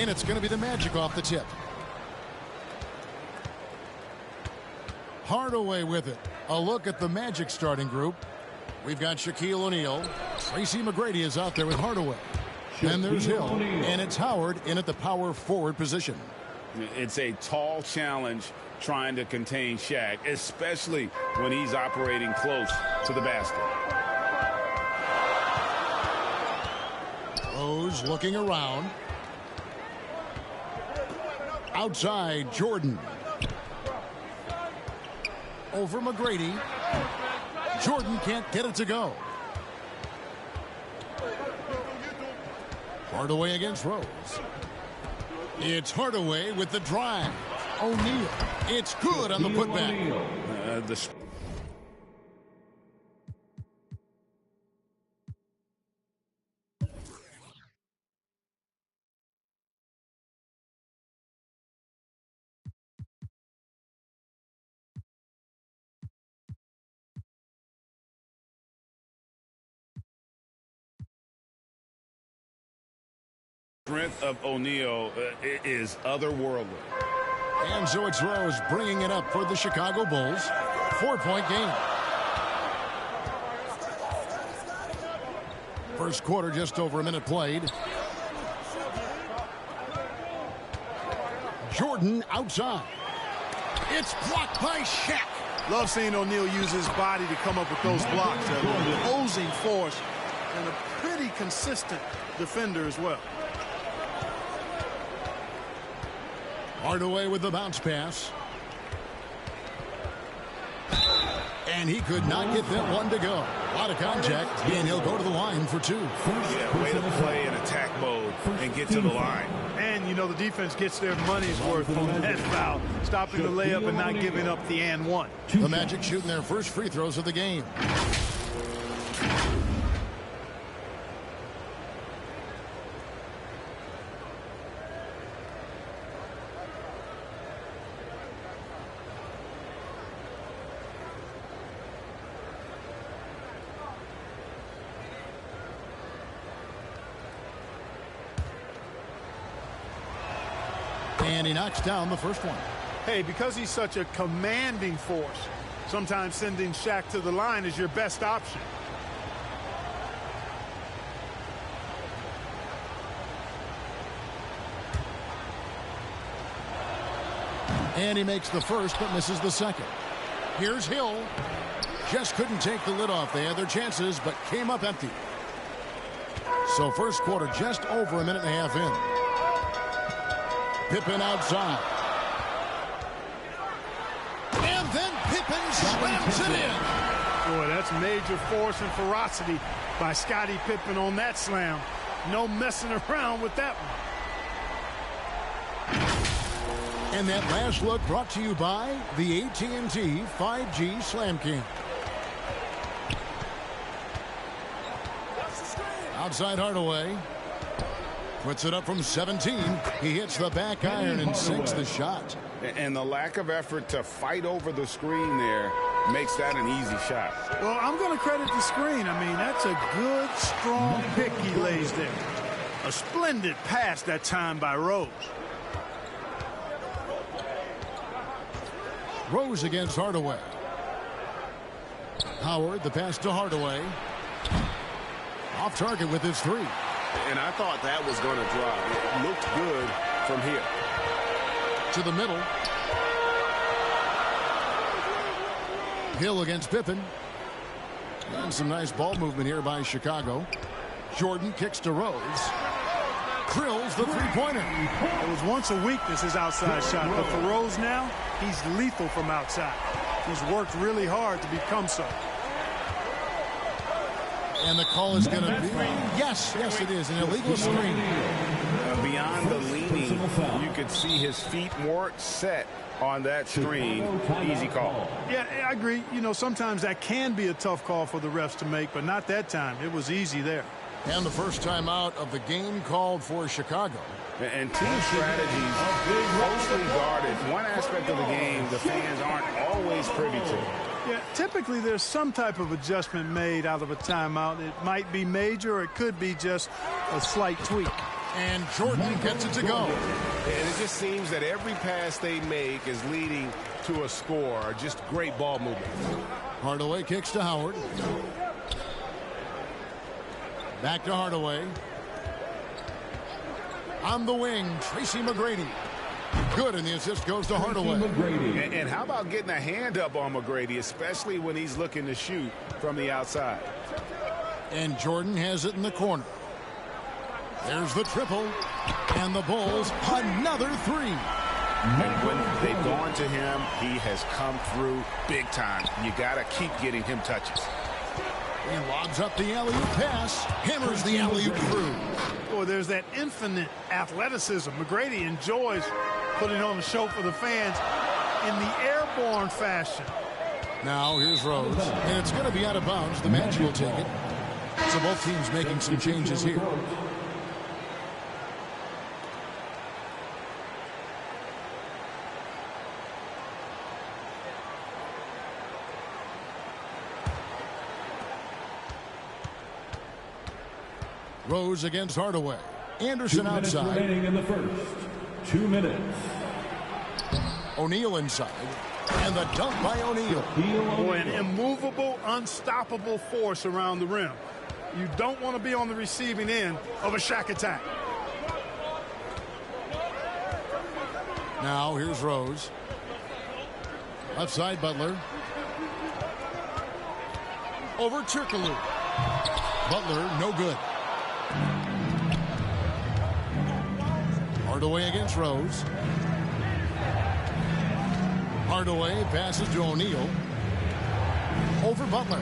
And it's going to be the Magic off the tip. Hardaway with it. A look at the Magic starting group. We've got Shaquille O'Neal. Tracy McGrady is out there with Hardaway. And there's Hill. And it's Howard in at the power forward position. It's a tall challenge trying to contain Shaq, especially when he's operating close to the basket. Rose looking around. Outside, Jordan. Over McGrady. Jordan can't get it to go. Hardaway against Rose. It's Hardaway with the drive. O'Neal. It's good on the putback. The strength of O'Neal is otherworldly. And so it's Rose bringing it up for the Chicago Bulls. 4-point game. First quarter, just over a minute played. Jordan outside. It's blocked by Shaq. Love seeing O'Neal use his body to come up with those blocks. An opposing force and a pretty consistent defender as well. Hardaway with the bounce pass. And he could not get that one to go. A lot of contact, and he'll go to the line for two. Yeah, way to play in attack mode and get to the line. And, you know, the defense gets their money's worth on that foul, stopping the layup and not giving up the and one. The Magic shooting their first free throws of the game. And he knocks down the first one. Hey, because he's such a commanding force, sometimes sending Shaq to the line is your best option. And he makes the first but misses the second. Here's Hill. Just couldn't take the lid off. They had their chances but came up empty. So first quarter just over a minute and a half in. Pippen outside. And then Pippen slams it in. Boy, that's major force and ferocity by Scottie Pippen on that slam. No messing around with that one. And that last look brought to you by the AT&T 5G Slam King. Outside Hardaway. Puts it up from 17. He hits the back iron and sinks the shot. And the lack of effort to fight over the screen there makes that an easy shot. Well, I'm going to credit the screen. I mean, that's a good, strong pick he lays there. A splendid pass that time by Rose. Rose against Hardaway. Howard, the pass to Hardaway. Off target with his three. And I thought that was going to drop. It looked good from here. To the middle. Hill against Pippen. And some nice ball movement here by Chicago. Jordan kicks to Rose. Drills the three-pointer. It was once a weakness, his outside shot. But for Rose now, he's lethal from outside. He's worked really hard to become so. And the call is going to be, yes, it is, an illegal screen. Beyond the leaning, you could see his feet weren't set on that screen. Easy call. Yeah, I agree. You know, sometimes that can be a tough call for the refs to make, but not that time. It was easy there. And the first time out of the game called for Chicago. And team strategies closely guarded. One aspect of the game the fans aren't always privy to. Yeah, typically there's some type of adjustment made out of a timeout. It might be major or it could be just a slight tweak. And Jordan gets it to go. And it just seems that every pass they make is leading to a score. Just great ball movement. Hardaway kicks to Howard. Back to Hardaway. On the wing, Tracy McGrady. Good, and the assist goes to Hardaway. And how about getting a hand up on McGrady, especially when he's looking to shoot from the outside. And Jordan has it in the corner. There's the triple. And the Bulls, another three. And when they've gone to him, he has come through big time. You got to keep getting him touches. He lobs up the alley-oop pass, hammers the alley-oop through. Boy, there's that infinite athleticism. McGrady enjoys putting on a show for the fans in the airborne fashion. Now here's Rose, and it's going to be out of bounds. The Magic will take it. So both teams making some changes here. Rose against Hardaway. Anderson outside. Remaining in the first. 2 minutes. O'Neal inside. And the dunk by O'Neal. Boy, an immovable, unstoppable force around the rim. You don't want to be on the receiving end of a Shaq attack. Now here's Rose. Left side, Butler. Over Turkoglu. Butler, no good. Hardaway against Rose. Hardaway passes to O'Neal. Over Butler.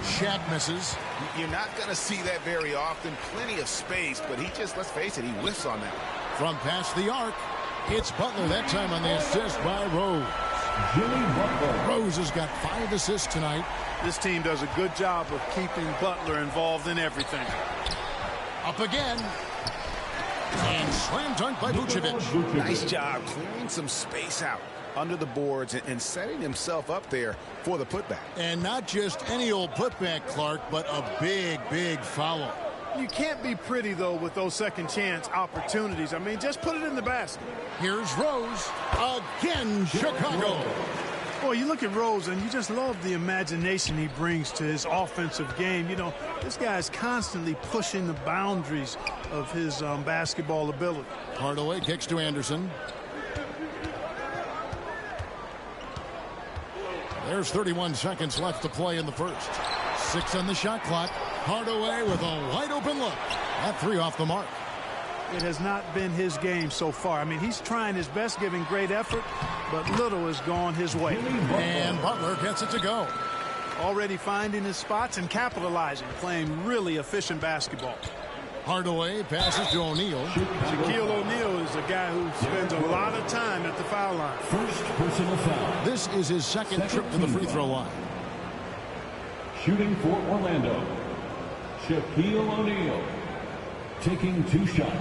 Shaq misses. You're not going to see that very often. Plenty of space, but he just, let's face it, he whiffs on that. From past the arc, it's Butler that time on the assist by Rose. Jimmy Butler. Rose has got 5 assists tonight. This team does a good job of keeping Butler involved in everything. Up again. And slam dunk by Vucevic. Nice job clearing some space out under the boards and setting himself up there for the putback. And not just any old putback, Clark, but a big, big foul. You can't be pretty, though, with those second chance opportunities. I mean, just put it in the basket. Here's Rose. Again, Chicago. Boy, you look at Rose, and you just love the imagination he brings to his offensive game. You know, this guy's constantly pushing the boundaries of his basketball ability. Hardaway kicks to Anderson. There's 31 seconds left to play in the first. 6 on the shot clock. Hardaway with a wide open look. That 3 off the mark. It has not been his game so far. I mean, he's trying his best, giving great effort, but little has gone his way. And Butler gets it to go. Already finding his spots and capitalizing, playing really efficient basketball. Hardaway passes to O'Neal. Shaquille O'Neal is a guy who spends a lot of time at the foul line. First personal foul. This is his second trip to the free throw line. Shooting for Orlando. Shaquille O'Neal. Taking 2 shots.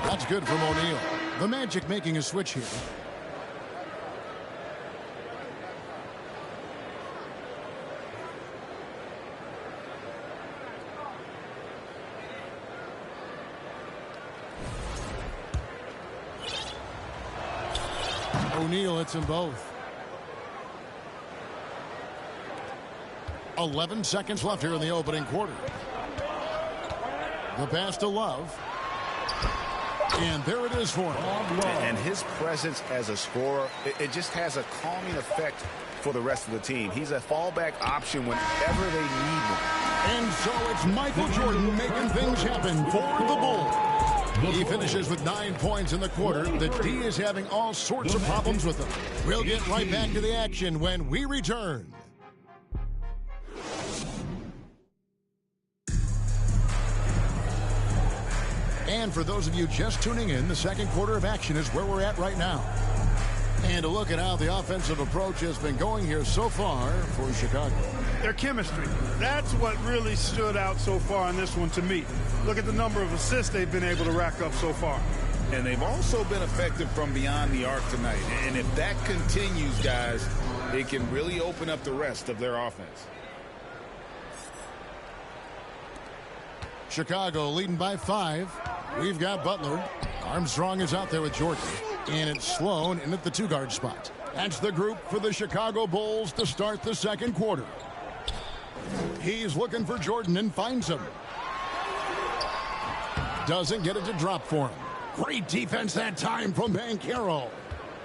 That's good from O'Neal. The Magic making a switch here. O'Neal hits them both. 11 seconds left here in the opening quarter. The pass to Love. And there it is for him. And his presence as a scorer, it just has a calming effect for the rest of the team. He's a fallback option whenever they need one. And so it's Michael Jordan making things happen for the Bulls. He finishes with 9 points in the quarter. The D is having all sorts of problems with him. We'll get right back to the action when we return. And for those of you just tuning in, the second quarter of action is where we're at right now. And a look at how the offensive approach has been going here so far for Chicago. Their chemistry. That's what really stood out so far in this one to me. Look at the number of assists they've been able to rack up so far. And they've also been effective from beyond the arc tonight. And if that continues, guys, it can really open up the rest of their offense. Chicago leading by 5. We've got Butler. Armstrong is out there with Jordan. And it's Sloan in at the 2-guard spot. That's the group for the Chicago Bulls to start the second quarter. He's looking for Jordan and finds him. Doesn't get it to drop for him. Great defense that time from Banchero.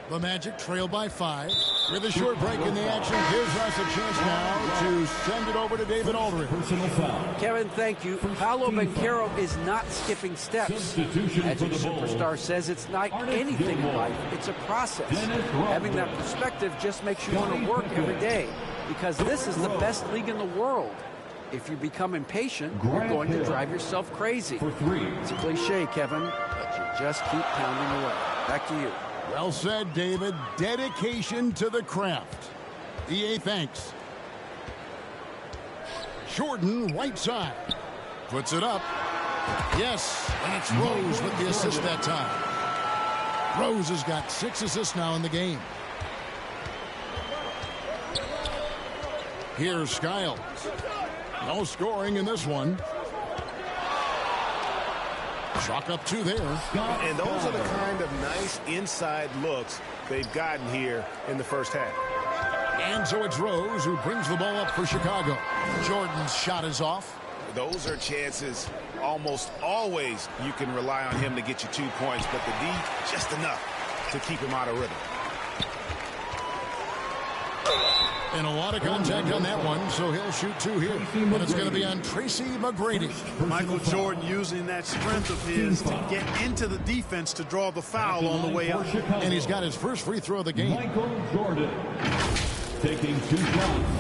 The Magic trail by 5. With a short break in the action, gives us a chance now to send it over to David Aldridge. Personal foul. Kevin, thank you. Paolo Banchero is not skipping steps. Substitution As for a the Bulls. superstar says, it's not anything in life. It's a process. Having that perspective just makes you want to work every day, because this is the best league in the world. If you become impatient, you're going to drive yourself crazy. For 3. It's a cliche, Kevin, but you just keep pounding away. Back to you. Well said, David. Dedication to the craft. EA thanks. Jordan, right side. Puts it up. Yes, and it's Rose with the assist that time. Rose has got 6 assists now in the game. Here's Skiles. No scoring in this one. Chalk up 2 there. And those are the kind of nice inside looks they've gotten here in the first half. And so it's Rose who brings the ball up for Chicago. Jordan's shot is off. Those are chances almost always you can rely on him to get you 2 points, but the D, just enough to keep him out of rhythm. And a lot of contact on that one, so he'll shoot 2 here. And it's going to be on Tracy McGrady. Michael Jordan using that strength of his to get into the defense to draw the foul on the way up. And he's got his first free throw of the game. Michael Jordan taking 2 shots.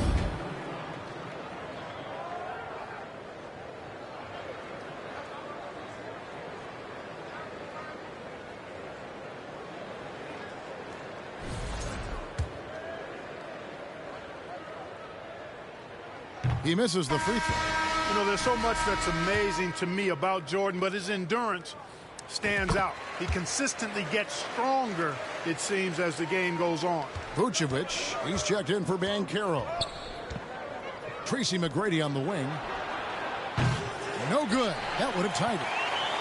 He misses the free throw. You know, there's so much that's amazing to me about Jordan, but his endurance stands out. He consistently gets stronger, it seems, as the game goes on. Vucevic, he's checked in for Banchero. Tracy McGrady on the wing. No good. That would have tied it.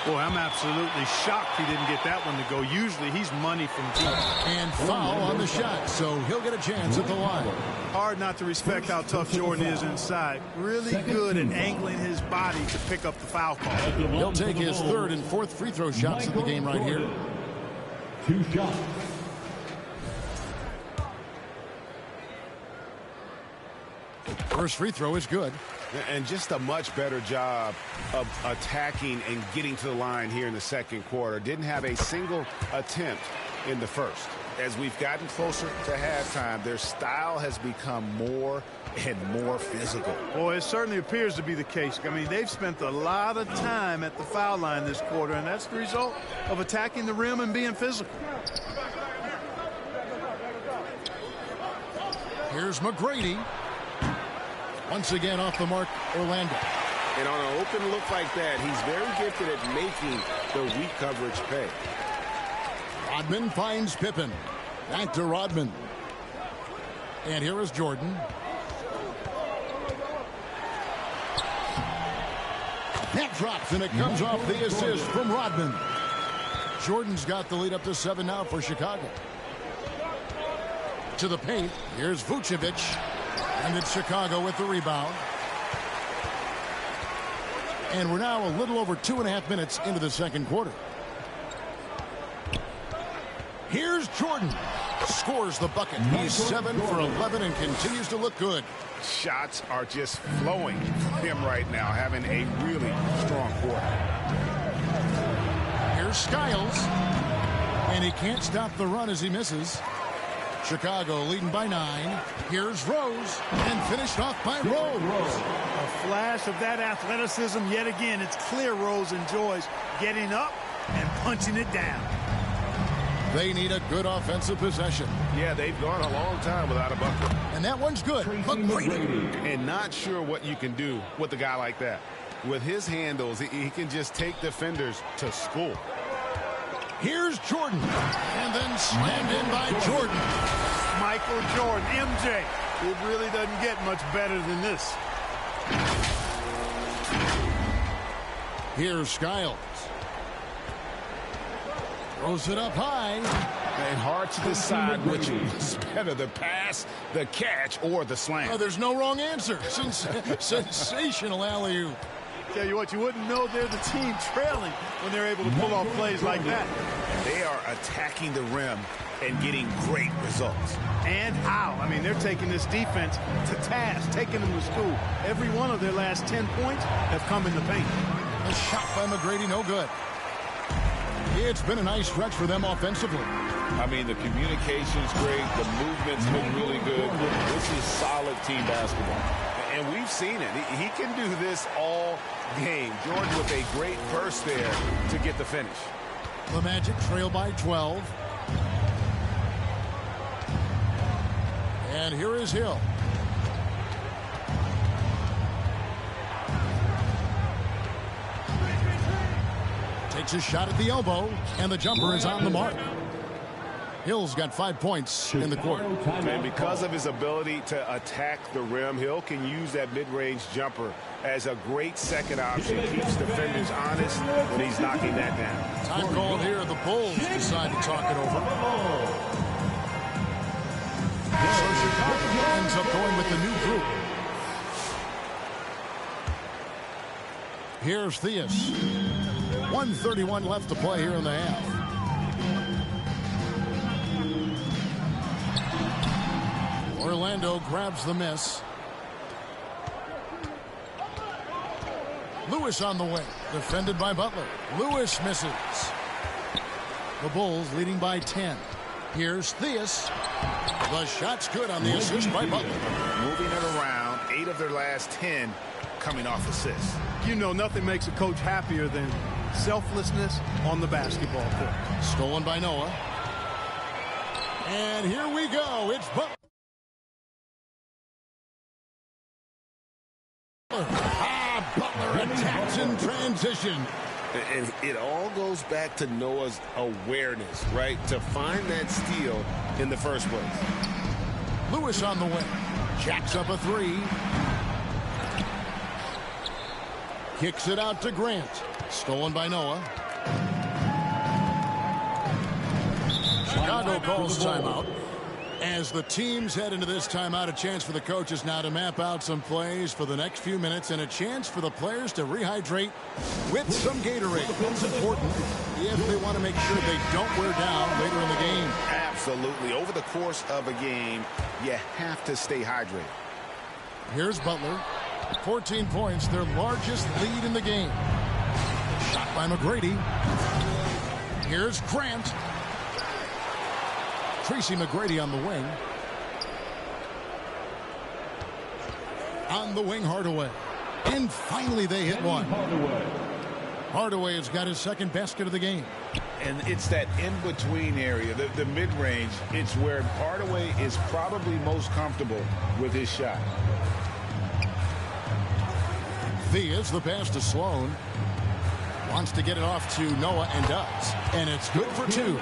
Boy, I'm absolutely shocked he didn't get that one to go. Usually he's money from deep. And foul on the shot, so he'll get a chance at the line. Hard not to respect how tough Jordan is inside. Really good at angling his body to pick up the foul call. He'll take his 3rd and 4th free throw shots of the game right here. 2 shots. First free throw is good. And just a much better job of attacking and getting to the line here in the second quarter. Didn't have a single attempt in the first. As we've gotten closer to halftime, their style has become more and more physical. Boy, it certainly appears to be the case. I mean, they've spent a lot of time at the foul line this quarter, and that's the result of attacking the rim and being physical. Here's McGrady. Once again off the mark, Orlando. And on an open look like that, he's very gifted at making the weak coverage pay. Rodman finds Pippen. Back to Rodman. And here is Jordan. That drops, and it comes off the assist from Rodman. Jordan's got the lead up to 7 now for Chicago. To the paint. Here's Vucevic. And it's Chicago with the rebound. And we're now a little over 2.5 minutes into the second quarter. Here's Jordan. Scores the bucket. He's 7 for 11 and continues to look good. Shots are just flowing from him right now, having a really strong quarter. Here's Skiles. And he can't stop the run as he misses. Chicago leading by 9. Here's Rose, and finished off by Rose. A flash of that athleticism yet again. It's clear Rose enjoys getting up and punching it down. They need a good offensive possession. Yeah, they've gone a long time without a bucket. And that one's good. McGrady. And not sure what you can do with a guy like that. With his handles, he can just take defenders to school. Here's Jordan. And then slammed in by Jordan. Michael Jordan, MJ. It really doesn't get much better than this. Here's Skiles. Throws it up high. And hard to decide which was better, the pass, the catch, or the slam. Oh, there's no wrong answer. Sensational alley-oop. Tell you what, you wouldn't know they're the team trailing when they're able to pull off plays like that. They are attacking the rim and getting great results. And how? I mean, they're taking this defense to task, taking them to school. Every one of their last 10 points have come in the paint. A shot by McGrady, no good. It's been a nice stretch for them offensively. I mean, the communication's great. The movement's been really good. This is solid team basketball. And we've seen it. He can do this all game. Jordan with a great burst there to get the finish. The Magic trail by 12. And here is Hill. Takes a shot at the elbow, and the jumper is on the mark. Hill's got 5 points in the quarter. And because of his ability to attack the rim, Hill can use that mid-range jumper as a great second option. Keeps defenders honest when he's knocking that down. Time called here. The Bulls decide to talk it over. So Chicago ends up going with the new group. Here's Theus. 1:31 left to play here in the half. Orlando grabs the miss. Lewis on the wing, defended by Butler. Lewis misses. The Bulls leading by 10. Here's Theus. The shot's good on the assist by Butler. Moving it around, 8 of their last 10 coming off assists. You know, nothing makes a coach happier than selflessness on the basketball court. Stolen by Noah. And here we go. It's Butler. Butler attacks in transition. And it all goes back to Noah's awareness, right? To find that steal in the first place. Lewis on the wing. Jacks up a 3. Kicks it out to Grant. Stolen by Noah. Chicago calls timeout. As the teams head into this timeout, a chance for the coaches now to map out some plays for the next few minutes and a chance for the players to rehydrate with some Gatorade. That's important if they want to make sure they don't wear down later in the game. Absolutely. Over the course of a game, you have to stay hydrated. Here's Butler. 14 points, their largest lead in the game. Shot by McGrady. Here's Grant. Tracy McGrady on the wing. On the wing, Hardaway. And finally they hit one. Hardaway has got his second basket of the game. And it's that in-between area, the mid-range. It's where Hardaway is probably most comfortable with his shot. Theus, the pass to Sloan. Wants to get it off to Noah and does. And it's good for 2.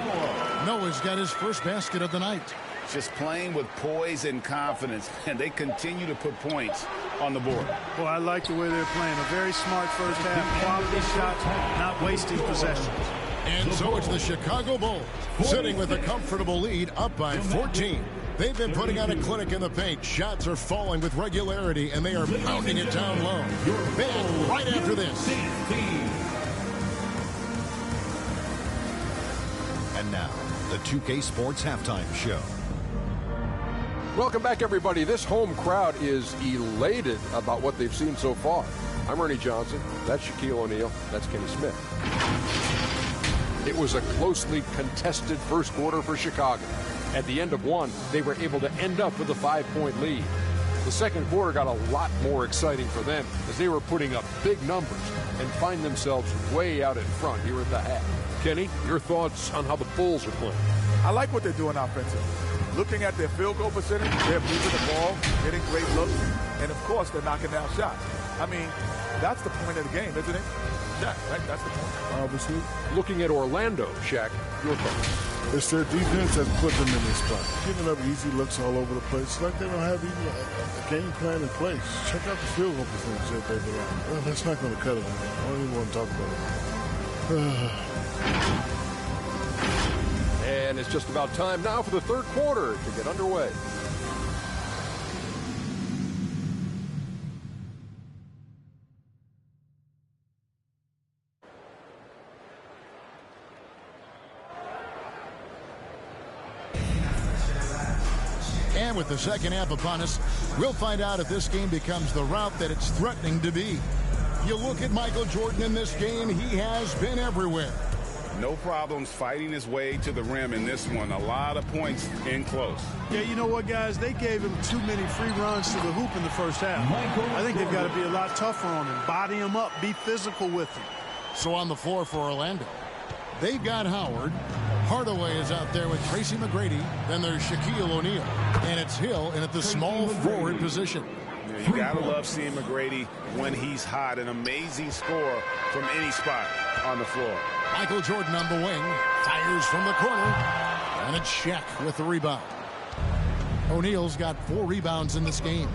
Noah's got his first basket of the night. Just playing with poise and confidence, and they continue to put points on the board. Well, I like the way they're playing. A very smart first half. Quality shots, not wasting possessions. And so it's the Chicago Bulls sitting with a comfortable lead up by 14. They've been putting out a clinic in the paint. Shots are falling with regularity, and they are pounding it down low. Back right after this. And now, the 2K Sports Halftime Show. Welcome back, everybody. This home crowd is elated about what they've seen so far. I'm Ernie Johnson. That's Shaquille O'Neal. That's Kenny Smith. It was a closely contested first quarter for Chicago. At the end of one, they were able to end up with a 5-point lead. The second quarter got a lot more exciting for them as they were putting up big numbers and find themselves way out in front here at the half. Kenny, your thoughts on how the Bulls are playing? I like what they're doing offensively. Looking at their field goal percentage, they're moving the ball, getting great looks, and of course they're knocking down shots. I mean, that's the point of the game, isn't it? Yeah, that's the point. Obviously. Looking at Orlando, Shaq, your thoughts? It's their defense that's put them in this spot. Giving up easy looks all over the place. It's like they don't have even a game plan in place. Check out the field goal percentage that they've been. Well, that's not going to cut it. I don't even want to talk about it. And it's just about time now for the third quarter to get underway. And with the second half upon us, we'll find out if this game becomes the route that it's threatening to be. You look at Michael Jordan in this game, he has been everywhere. No problems fighting his way to the rim in this one. A lot of points in close. Yeah, you know what, guys? They gave him too many free runs to the hoop in the first half. I think they've got to be a lot tougher on him. Body him up. Be physical with him. So on the floor for Orlando, they've got Howard. Hardaway is out there with Tracy McGrady. Then there's Shaquille O'Neal. And it's Hill in at the small forward position. Yeah, you got to love seeing McGrady when he's hot. An amazing score from any spot on the floor. Michael Jordan on the wing. Fires from the corner. And it's Shaq with the rebound. O'Neal's got 4 rebounds in this game.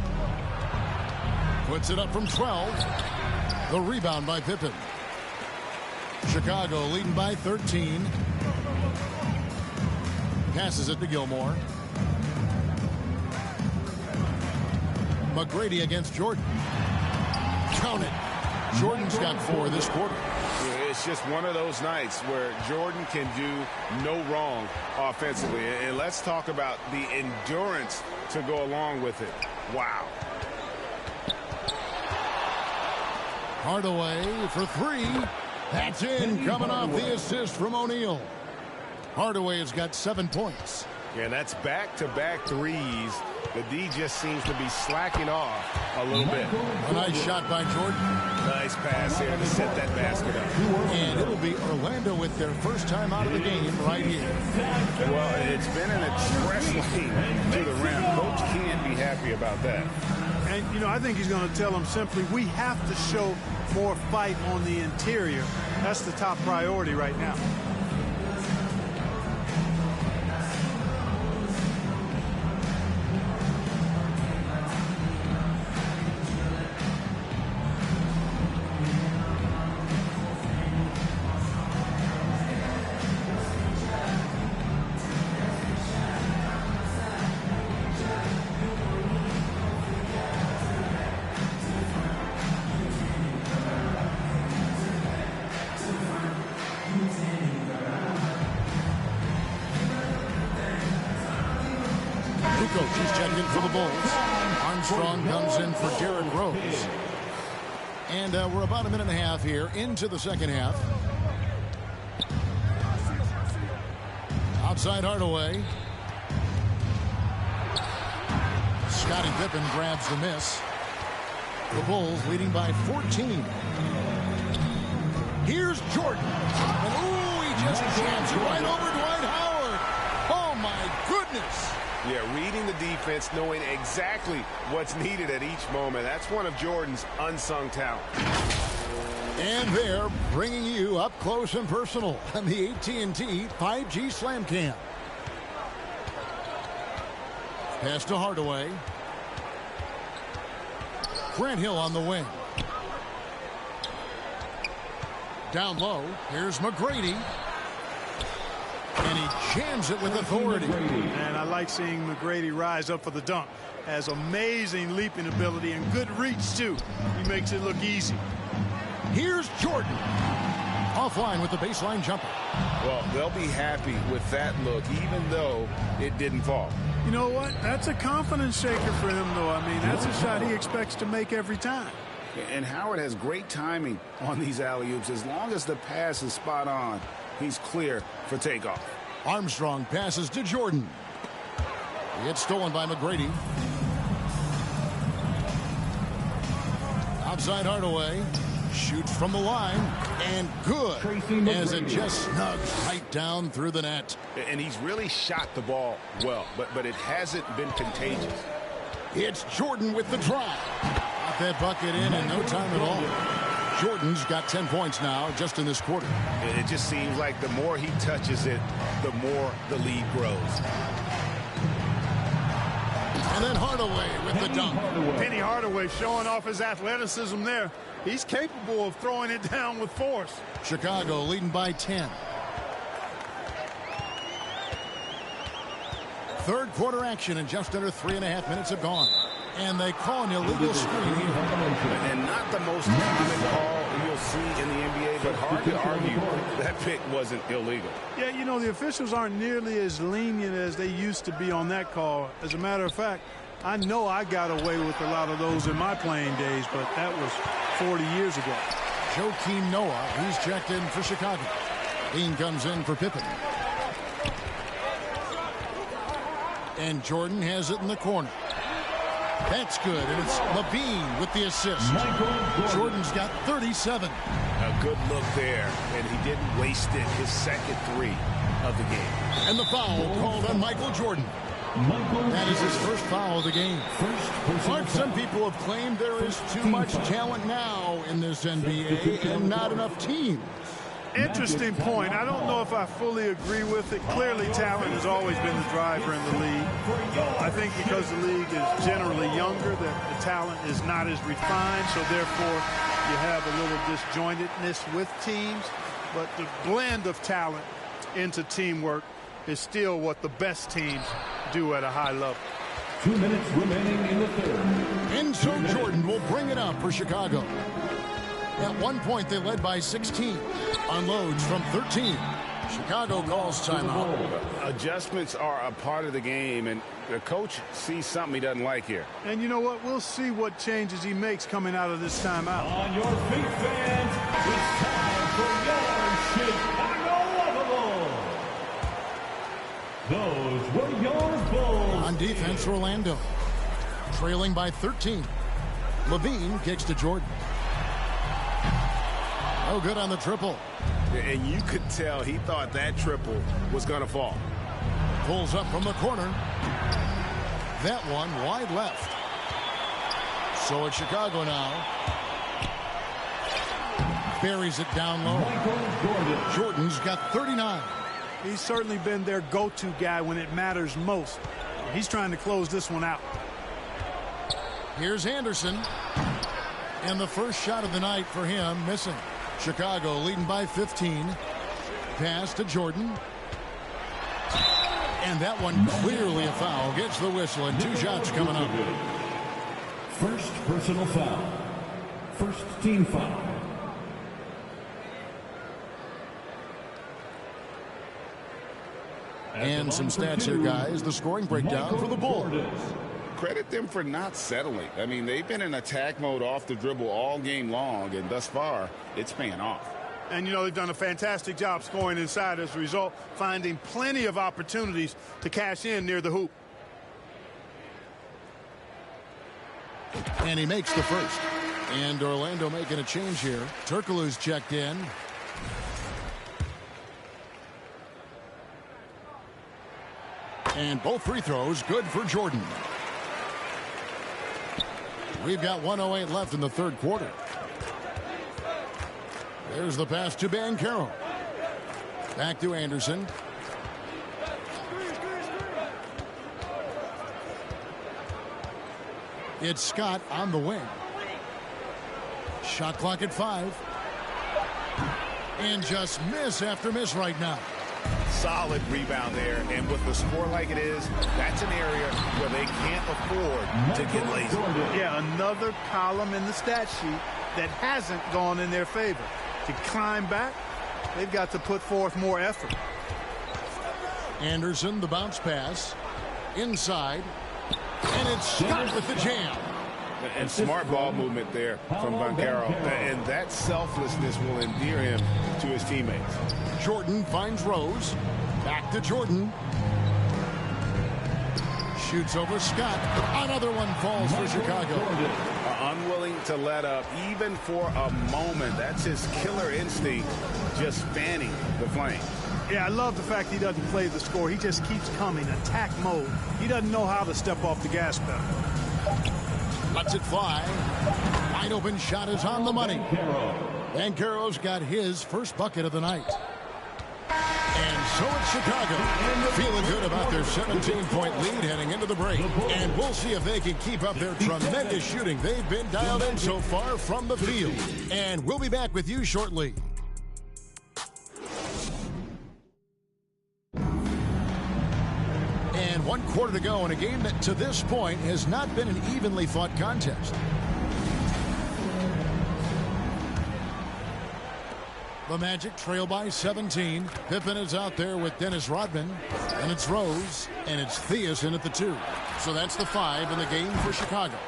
Puts it up from 12. The rebound by Pippen. Chicago leading by 13. Passes it to Gilmore. McGrady against Jordan. Count it. Jordan's got 4 this quarter. It's just one of those nights where Jordan can do no wrong offensively. And let's talk about the endurance to go along with it. Wow. Hardaway for 3. That's in, coming off the assist from O'Neal. Hardaway has got 7 points. Yeah, that's back-to-back threes. The D just seems to be slacking off a little bit. A nice shot by Jordan. Nice pass here to set that basket up. And it'll be Orlando with their first time out of the game right here. Well, it's been an express lane to the rim. Coach can't be happy about that. And, you know, I think he's going to tell them simply, we have to show more fight on the interior. That's the top priority right now. She's checked in for the Bulls. Armstrong comes in for Derrick Rose. And we're about a minute and a half here into the second half. Outside Hardaway. Scottie Pippen grabs the miss. The Bulls leading by 14. Here's Jordan. And ooh, he just jams it right over Dwight Howard. Oh my goodness. Yeah, reading the defense, knowing exactly what's needed at each moment. That's one of Jordan's unsung talents. And they're bringing you up close and personal on the AT&T 5G Slam Cam. Pass to Hardaway. Grant Hill on the wing. Down low, here's McGrady. And he jams it with authority. And I like seeing McGrady rise up for the dunk. Has amazing leaping ability and good reach, too. He makes it look easy. Here's Jordan. Offline with the baseline jumper. Well, they'll be happy with that look, even though it didn't fall. You know what? That's a confidence shaker for him, though. I mean, that's a shot he expects to make every time. And Howard has great timing on these alley-oops. As long as the pass is spot on, he's clear for takeoff. Armstrong passes to Jordan. It's stolen by McGrady. Outside Hardaway. Shoots from the line. And good. As it just snugs right down through the net. And he's really shot the ball well, but it hasn't been contagious. It's Jordan with the drive. Got that bucket in no time at all. Jordan's got 10 points now just in this quarter. It just seems like the more he touches it, the more the lead grows. And then Hardaway with the dunk. Penny Hardaway showing off his athleticism there. He's capable of throwing it down with force. Chicago leading by 10. Third quarter action, and just under 3.5 minutes have gone. And they call an illegal screen here. And not the most common call you'll see in the NBA, but hard to argue that pick wasn't illegal. Yeah, you know, the officials aren't nearly as lenient as they used to be on that call. As a matter of fact, I know I got away with a lot of those in my playing days, but that was 40 years ago. Joakim Noah, he's checked in for Chicago. Dean comes in for Pippen. And Jordan has it in the corner. That's good, and it's Levine with the assist. Jordan's got 37. A good look there, and he didn't waste it. His second three of the game. And the foul called on Michael Jordan. That is his first foul of the game. Mark, some people have claimed there is too much talent now in this NBA and not enough teams. Interesting point. I don't know if I fully agree with it. Clearly, talent has always been the driver in the league. I think because the league is generally younger, that the talent is not as refined, so therefore you have a little disjointedness with teams. But the blend of talent into teamwork is still what the best teams do at a high level. 2 minutes remaining in the third. And so Jordan will bring it up for Chicago. At one point, they led by 16. Unloads from 13. Chicago calls timeout. Adjustments are a part of the game, and the coach sees something he doesn't like here. And you know what? We'll see what changes he makes coming out of this timeout. On your feet, fans, it's time for your Chicago Bulls. Those were your Bulls. On defense, Orlando. Trailing by 13. Levine kicks to Jordan. Oh, good on the triple. And you could tell he thought that triple was going to fall. Pulls up from the corner. That one wide left. So it's Chicago now. Buries it down low. Jordan's got 39. He's certainly been their go-to guy when it matters most. He's trying to close this one out. Here's Anderson. And the first shot of the night for him, missing. Chicago leading by 15. Pass to Jordan. And that one clearly a foul. Gets the whistle, and 2 shots coming up. First personal foul. First team foul. And some stats here, guys. The scoring breakdown for the Bulls. Credit them for not settling. I mean, they've been in attack mode off the dribble all game long, and thus far, it's paying off. And, you know, they've done a fantastic job scoring inside as a result, finding plenty of opportunities to cash in near the hoop. And he makes the first. And Orlando making a change here. Turkoglu's checked in. And both free throws good for Jordan. We've got 1:08 left in the third quarter. There's the pass to Banchero. Back to Anderson. It's Scott on the wing. Shot clock at 5. And just miss after miss right now. Solid rebound there, and with the score like it is, that's an area where they can't afford to get lazy. Yeah, another column in the stat sheet that hasn't gone in their favor. To climb back, they've got to put forth more effort. Anderson, the bounce pass. Inside. And it's Scott with the jam. And smart ball movement there from Banchero. And that selflessness will endear him to his teammates. Jordan finds Rose. Back to Jordan. Shoots over Scott. Another one falls for Chicago. Unwilling to let up even for a moment. That's his killer instinct, just fanning the flame. Yeah, I love the fact he doesn't play the score. He just keeps coming, attack mode. He doesn't know how to step off the gas pedal. Lets it fly. Wide open shot is on the money. Banchero's got his first bucket of the night. And so it's Chicago, feeling good about their 17-point lead heading into the break. And we'll see if they can keep up their tremendous shooting. They've been dialed in so far from the field. And we'll be back with you shortly. And 1 quarter to go in a game that to this point has not been an evenly fought contest. The Magic trail by 17. Pippen is out there with Dennis Rodman. And it's Rose. And it's Thiessen at the 2. So that's the 5 in the game for Chicago.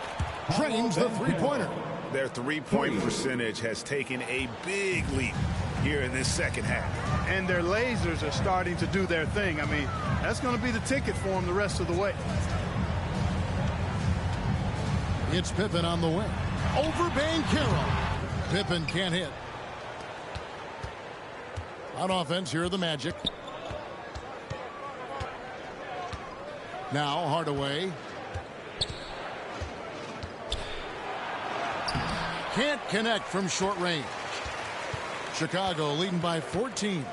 Drains the three-pointer. Their three-point percentage has taken a big leap here in this second half. And their lasers are starting to do their thing. I mean, that's going to be the ticket for them the rest of the way. It's Pippen on the wing. Over Banchero. Pippen can't hit. On offense, here are the Magic. Now Hardaway. Can't connect from short range. Chicago leading by 14.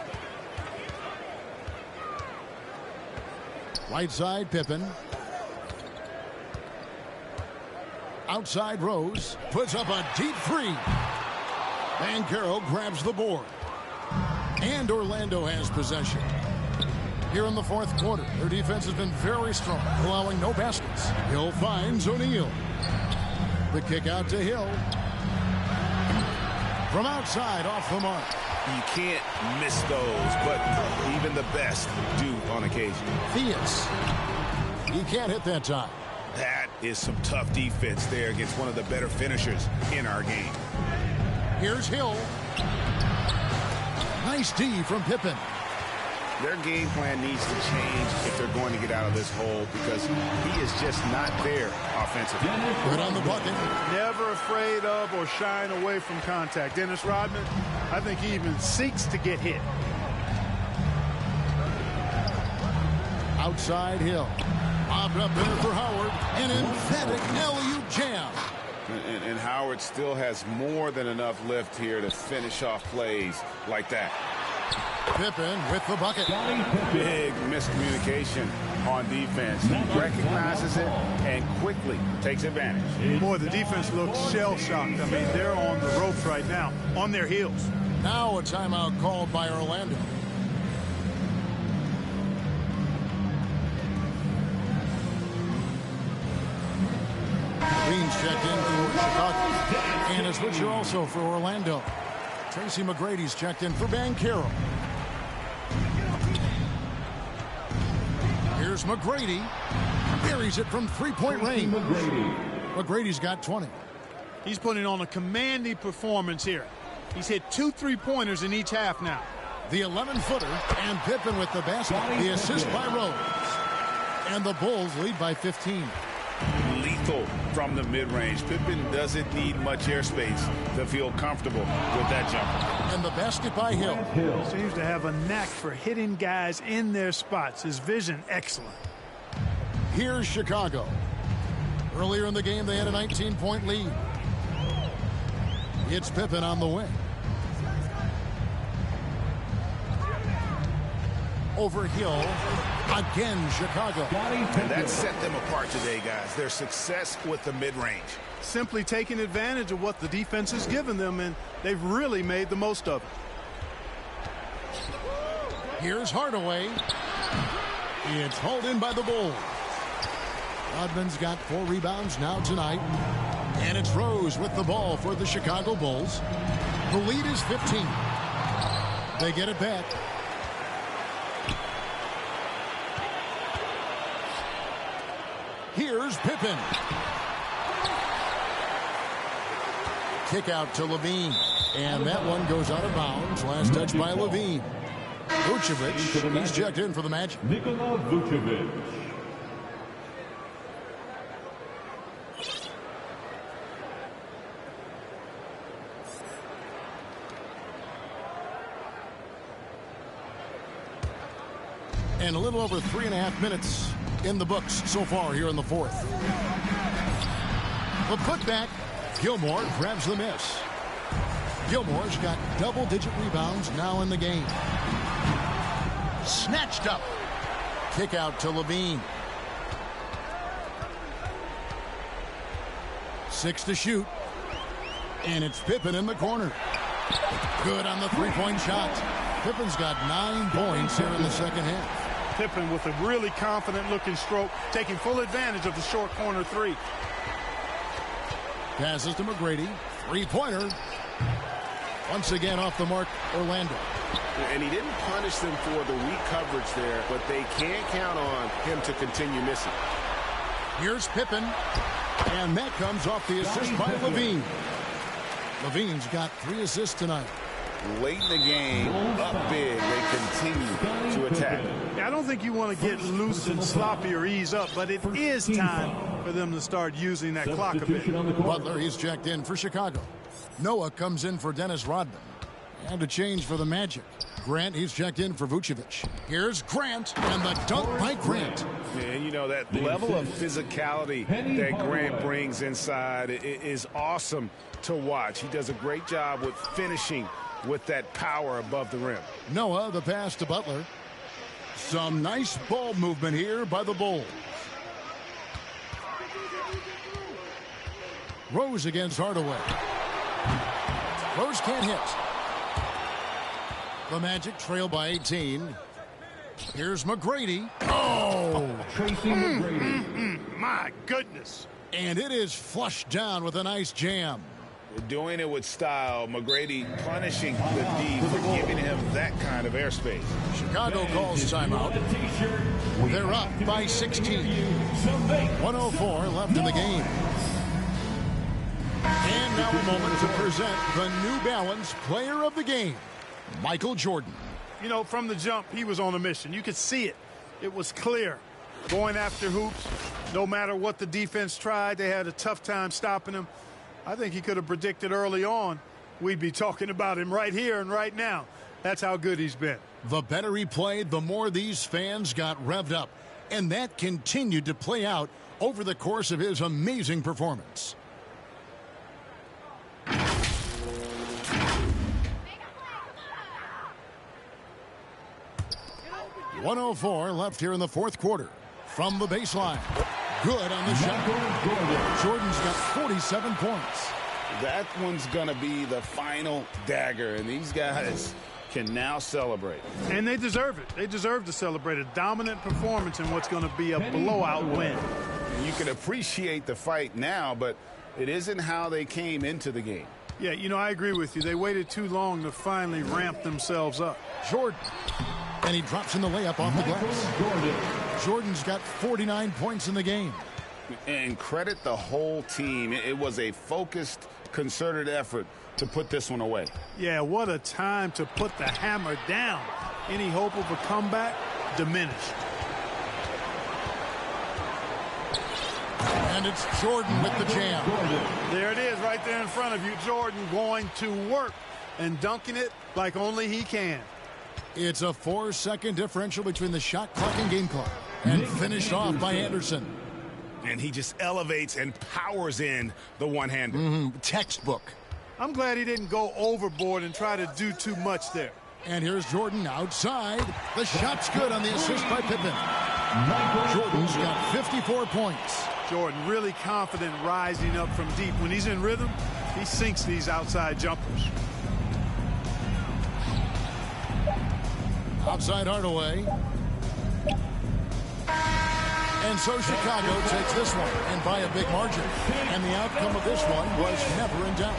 Right side, Pippen. Outside, Rose. Puts up a deep three. Banchero grabs the board. And Orlando has possession. Here in the fourth quarter, their defense has been very strong, allowing no baskets. Hill finds O'Neal. The kick out to Hill. From outside, off the mark. You can't miss those, but even the best do on occasion. Theus. He can't hit that time. That is some tough defense there against one of the better finishers in our game. Here's Hill. Nice D from Pippen. Their game plan needs to change if they're going to get out of this hole because he is just not there offensively. Good on the bucket. Never afraid of or shying away from contact. Dennis Rodman, I think he even seeks to get hit. Outside Hill. Bobbed up there for Howard. An emphatic alley-oop jam. And Howard still has more than enough lift here to finish off plays like that. Pippen with the bucket. Big miscommunication on defense. He recognizes it and quickly takes advantage. Boy, the defense looks shell-shocked. I mean, they're on the ropes right now, on their heels. Now a timeout called by Orlando. Green's checked in for Chicago. And a switcher also for Orlando. Tracy McGrady's checked in for Banchero. Here's McGrady. Buries it from three-point range. McGrady's got 20. He's putting on a commanding performance here. He's hit 2 3-pointers in each half now. The 11-footer and Pippen with the basket. The assist by Rose. And the Bulls lead by 15. Lethal from the mid-range. Pippen doesn't need much airspace to feel comfortable with that jumper. And the basket by Hill. Seems to have a knack for hitting guys in their spots. His vision, excellent. Here's Chicago. Earlier in the game, they had a 19-point lead. It's Pippen on the wing. Over Hill. Again, Chicago. And that set them apart today, guys. Their success with the mid-range. Simply taking advantage of what the defense has given them, and they've really made the most of it. Here's Hardaway. It's hauled in by the Bulls. Rodman's got 4 rebounds now tonight. And it's Rose with the ball for the Chicago Bulls. The lead is 15. They get it back. Here's Pippen. Kick out to Levine. And that one goes out of bounds. Last touch by Levine. Vucevic, he's checked in for the Magic. Nikola Vucevic. And a little over 3.5 minutes in the books so far here in the fourth. The putback. Gilmore grabs the miss. Gilmore's got double-digit rebounds now in the game. Snatched up. Kick out to Levine. 6 to shoot. And it's Pippen in the corner. Good on the three-point shot. Pippen's got 9 points here in the second half. Pippen with a really confident-looking stroke, taking full advantage of the short corner three. Passes to McGrady. Three-pointer. Once again off the mark, Orlando. And he didn't punish them for the weak coverage there, but they can't count on him to continue missing. Here's Pippen. And that comes off the assist by Levine. Levine's got 3 assists tonight. Late in the game, up big, they continue to attack. I don't think you want to get loose and sloppy or ease up, but it is time for them to start using that clock a bit. Butler, he's checked in for Chicago. Noah comes in for Dennis Rodman. And a change for the Magic. Grant, he's checked in for Vucevic. Here's Grant, and the dunk by Grant. And you know, that level of physicality that Grant brings inside is awesome to watch. He does a great job with finishing with that power above the rim. Noah, the pass to Butler. Some nice ball movement here by the Bulls. Rose against Hardaway. Rose can't hit. The Magic trail by 18. Here's McGrady. Oh! Tracy McGrady. My goodness. And it is flushed down with a nice jam. Doing it with style. McGrady punishing the D for giving him that kind of airspace. Chicago calls timeout. They're up by 16. 104 left in the game. And now a moment to present the New Balance Player of the Game, Michael Jordan. You know, from the jump, he was on a mission. You could see it. It was clear. Going after hoops, no matter what the defense tried, they had a tough time stopping him. I think he could have predicted early on we'd be talking about him right here and right now. That's how good he's been. The better he played, the more these fans got revved up. And that continued to play out over the course of his amazing performance. 104 left here in the fourth quarter. From the baseline. Good on the shot. Jordan's got 47 points. That one's going to be the final dagger, and these guys can now celebrate. And they deserve it. They deserve to celebrate a dominant performance in what's going to be a blowout win. You can appreciate the fight now, but it isn't how they came into the game. Yeah, you know, I agree with you. They waited too long to finally ramp themselves up. Jordan. And he drops in the layup off the glass. Jordan's got 49 points in the game. And credit the whole team. It was a focused, concerted effort to put this one away. Yeah, what a time to put the hammer down. Any hope of a comeback diminished. And it's Jordan with the jam. There it is right there in front of you. Jordan going to work and dunking it like only he can. It's a 4-second differential between the shot clock and game clock. And finished off by Anderson. And he just elevates and powers in the one-hander. Textbook. I'm glad he didn't go overboard and try to do too much there. And here's Jordan outside. The shot's good on the assist by Pippen. Jordan's got 54 points. Jordan really confident rising up from deep. When he's in rhythm, he sinks these outside jumpers. Outside Hardaway. And so Chicago takes this one, and by a big margin. And the outcome of this one was never in doubt.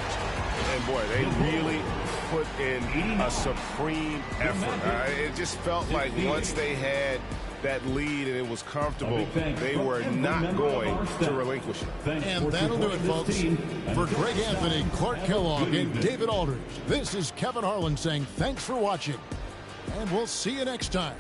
And boy, they really put in a supreme effort. It just felt like once they had that lead and it was comfortable, they were not going to relinquish it. And that'll do it, folks. For Greg Anthony, Clark Kellogg, and David Aldridge, this is Kevin Harlan saying thanks for watching. And we'll see you next time.